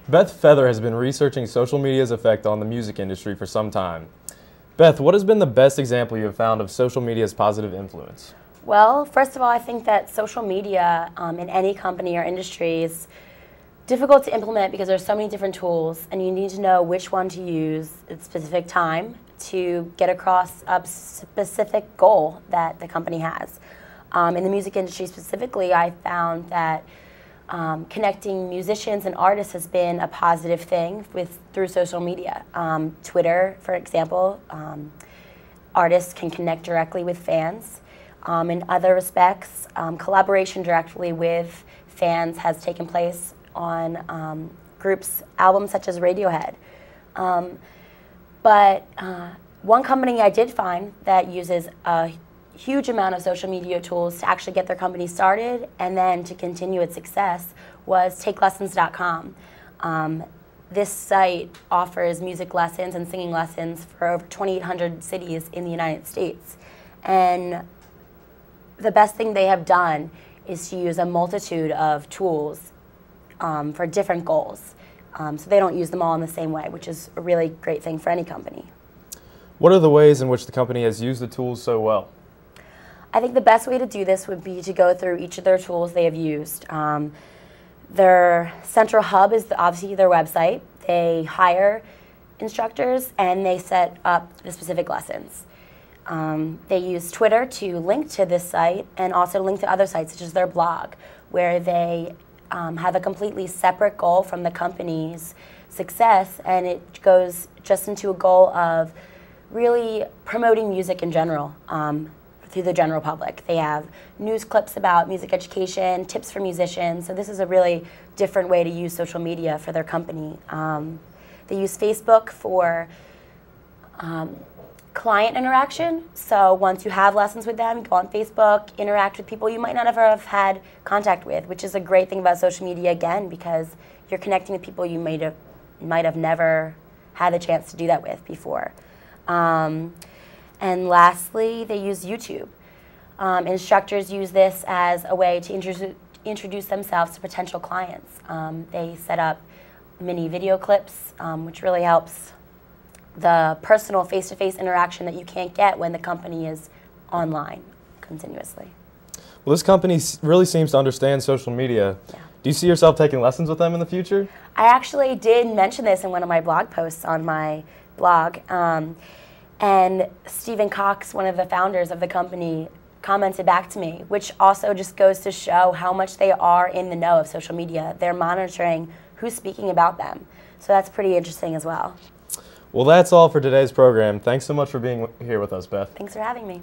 Beth Feather has been researching social media's effect on the music industry for some time. Beth, what has been the best example you have found of social media's positive influence? Well, first of all, I think that social media in any company or industry is difficult to implement because there's so many different tools, and you need to know which one to use at a specific time to get across a specific goal that the company has. In the music industry specifically, I found that connecting musicians and artists has been a positive thing through social media. Twitter, for example, artists can connect directly with fans. In other respects, collaboration directly with fans has taken place on groups, albums such as Radiohead. But one company I did find that uses a huge amount of social media tools to actually get their company started and then to continue its success was TakeLessons.com. This site offers music lessons and singing lessons for over 2,800 cities in the United States. And the best thing they have done is to use a multitude of tools for different goals. So they don't use them all in the same way, which is a really great thing for any company. What are the ways in which the company has used the tools so well? I think the best way to do this would be to go through each of their tools they have used. Their central hub is obviously their website. They hire instructors and they set up the specific lessons. They use Twitter to link to this site and also link to other sites such as their blog, where they have a completely separate goal from the company's success, and it goes just into a goal of really promoting music in general. Through the general public. They have news clips about music education, tips for musicians, so this is a really different way to use social media for their company. They use Facebook for client interaction, so once you have lessons with them, go on Facebook, interact with people you might not ever have had contact with, which is a great thing about social media again, because you're connecting with people you might have never had the chance to do that with before. And lastly, they use YouTube. Instructors use this as a way to introduce themselves to potential clients. They set up mini video clips, which really helps the personal face-to-face interaction that you can't get when the company is online continuously. Well, this company really seems to understand social media. Yeah. Do you see yourself taking lessons with them in the future? I actually did mention this in one of my blog posts on my blog. And Stephen Cox, one of the founders of the company, commented back to me, which also just goes to show how much they are in the know of social media. They're monitoring who's speaking about them. So that's pretty interesting as well. Well, that's all for today's program. Thanks so much for being here with us, Beth. Thanks for having me.